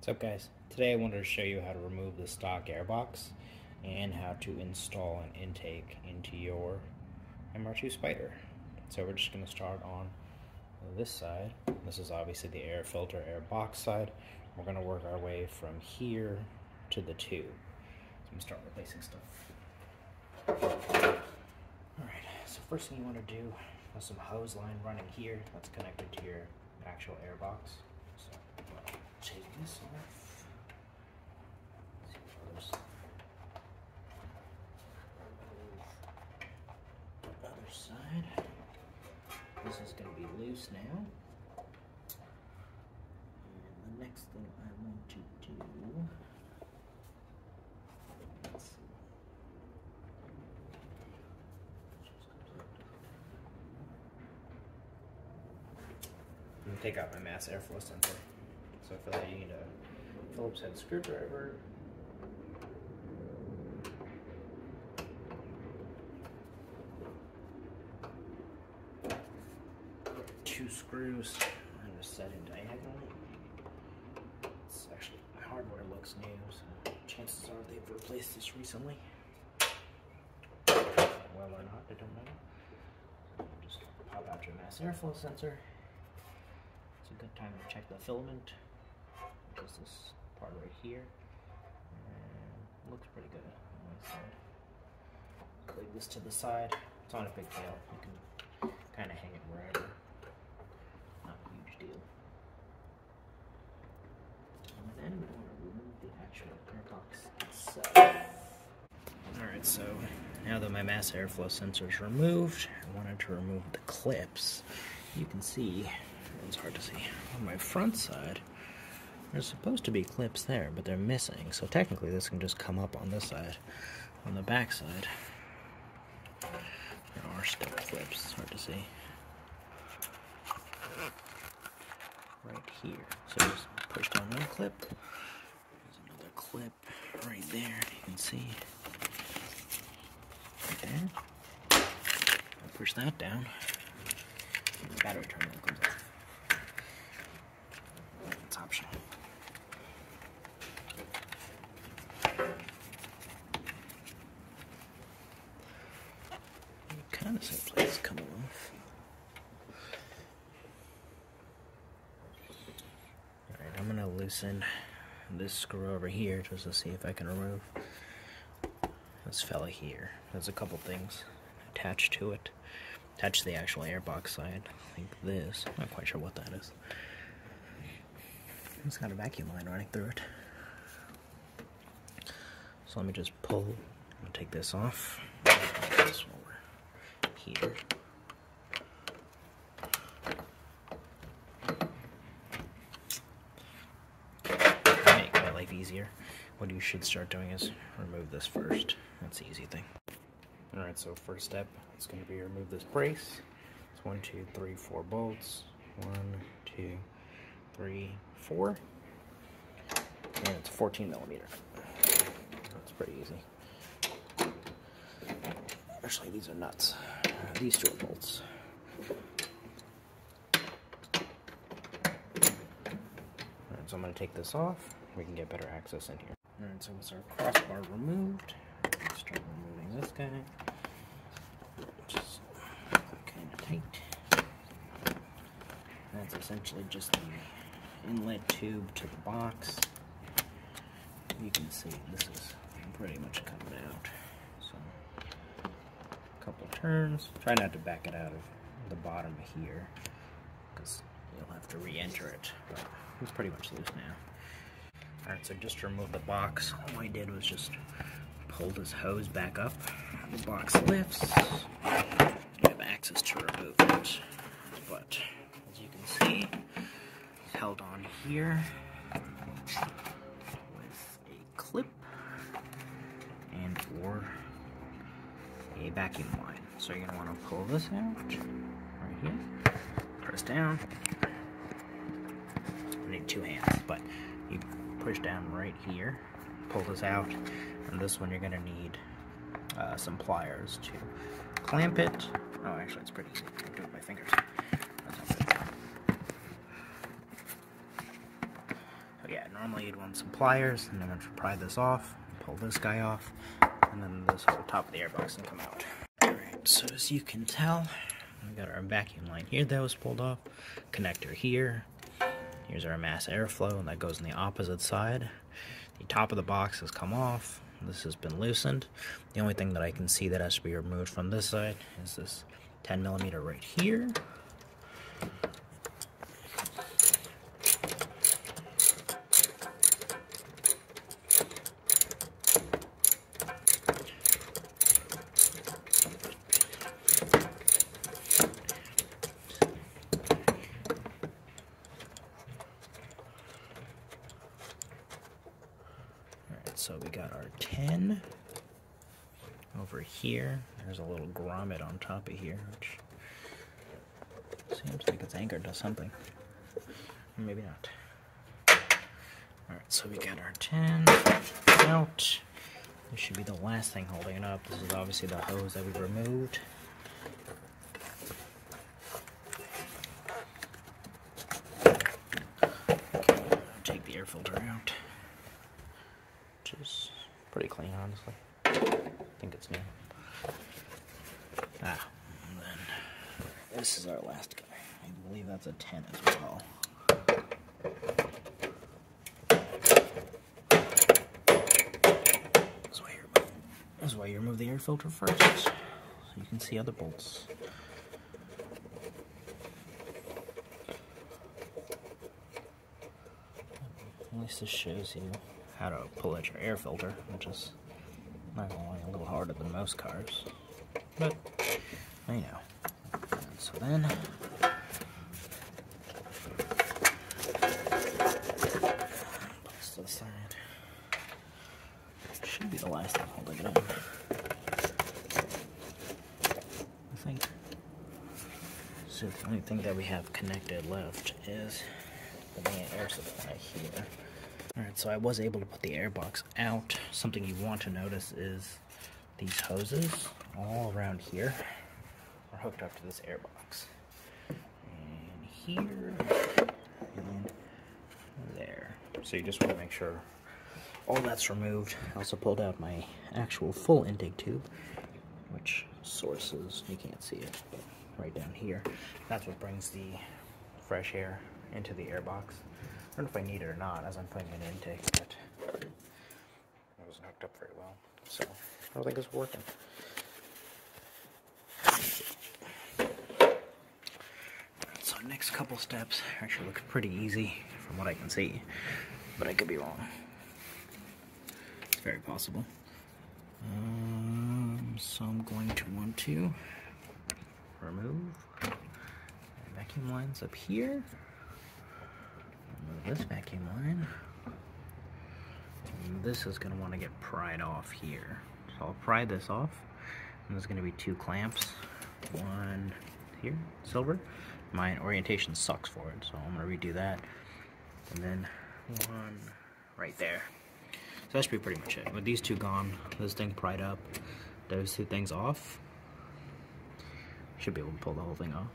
What's up, guys? Today I wanted to show you how to remove the stock airbox and how to install an intake into your MR2 Spyder. So we're just going to start on this side. This is obviously the air filter airbox side. We're going to work our way from here to the tube. So I'm going to start replacing stuff. Alright, so first thing you want to do is some hose line running here that's connected to your actual airbox. So take this off. See if the other side. This is going to be loose now. And the next thing I want to do, let's see. I'm going to take out my mass airflow sensor. So for that you need a Phillips head screwdriver, two screws, and just set it diagonally. It's actually, my hardware looks new, so chances are they've replaced this recently. Well or not, I don't know. So just pop out your mass airflow sensor. It's a good time to check the filament. Just this part right here, and looks pretty good on my side. Leave this to the side. It's on a big tail. You can kind of hang it wherever. Not a huge deal. And then we want to remove the actual airbox itself. Alright, so now that my mass airflow sensor is removed, I wanted to remove the clips. You can see, it's hard to see, on my front side, there's supposed to be clips there, but they're missing. So technically this can just come up on this side. On the back side, there are still clips. It's hard to see. Right here. So just push down one clip. There's another clip right there. You can see. Right there. I'll push that down. And the battery terminal comes off. It's optional. Kind of see plates coming off. Alright, I'm going to loosen this screw over here just to see if I can remove this fella here. There's a couple things attached to it. Attached to the actual airbox side. I think this. I'm not quite sure what that is. It's got a vacuum line running through it. So let me just pull. I'm going to take this off. This one here. To make my life easier, what you should start doing is remove this first. That's the easy thing. Alright, so first step is going to be remove this brace. It's 1, 2, 3, 4 bolts. 1, 2, 3, 4. And it's 14 millimeter. That's pretty easy. Actually, these are nuts. These two are bolts. Alright, so I'm going to take this off. We can get better access in here. Alright, so with our crossbar removed, let's start removing this guy. Which is kind of tight. That's essentially just the inlet tube to the box. You can see this is pretty much coming out. So, couple turns. Try not to back it out of the bottom here, because you'll have to re-enter it. But it's pretty much loose now. Alright, so just to remove the box, all I did was just pull this hose back up. The box lifts. You have access to remove it. But as you can see, it's held on here with a clip and or a vacuum line. So you're going to want to pull this out right here, press down. You need two hands, but you push down right here, pull this out, and this one you're going to need some pliers to clamp it. Oh, actually it's pretty easy. I can do it with my fingers. So yeah, normally you'd want some pliers, and I'm going to pry this off, pull this guy off, and then this whole top of the airbox can come out. Alright, so as you can tell, we got our vacuum line here that was pulled off, connector here, here's our mass airflow, and that goes on the opposite side. The top of the box has come off, this has been loosened. The only thing that I can see that has to be removed from this side is this 10mm right here. So we got our 10 over here. There's a little grommet on top of here, which seems like it's anchored to something. Maybe not. Alright, so we got our 10 out. This should be the last thing holding it up. This is obviously the hose that we removed. Okay, take the air filter out. Which is pretty clean, honestly. I think it's new. And then this is our last guy. I believe that's a 10 as well. This is why you remove the air filter first, so you can see other bolts. At least this shows you how to pull out your air filter, which is not only a little harder than most cars, but I know. And so then, put this to the side. Should be the last thing holding it on. I think. So the only thing that we have connected left is the main air supply here. Alright, so I was able to put the airbox out. Something you want to notice is these hoses all around here are hooked up to this airbox. And here, and there. So you just want to make sure all that's removed. I also pulled out my actual full intake tube, which sources, you can't see it, but right down here. That's what brings the fresh air into the airbox. I don't know if I need it or not as I'm putting in intake, but it wasn't hooked up very well, so I don't think it's working. So next couple steps actually look pretty easy from what I can see, but I could be wrong. It's very possible. So I'm going to want to remove the vacuum lines up here. Remove this vacuum line. And this is going to want to get pried off here. So I'll pry this off. And there's going to be 2 clamps. One here, silver. My orientation sucks for it, so I'm going to redo that. And then one right there. So that should be pretty much it. With these 2 gone, this thing pried up, those 2 things off, should be able to pull the whole thing off.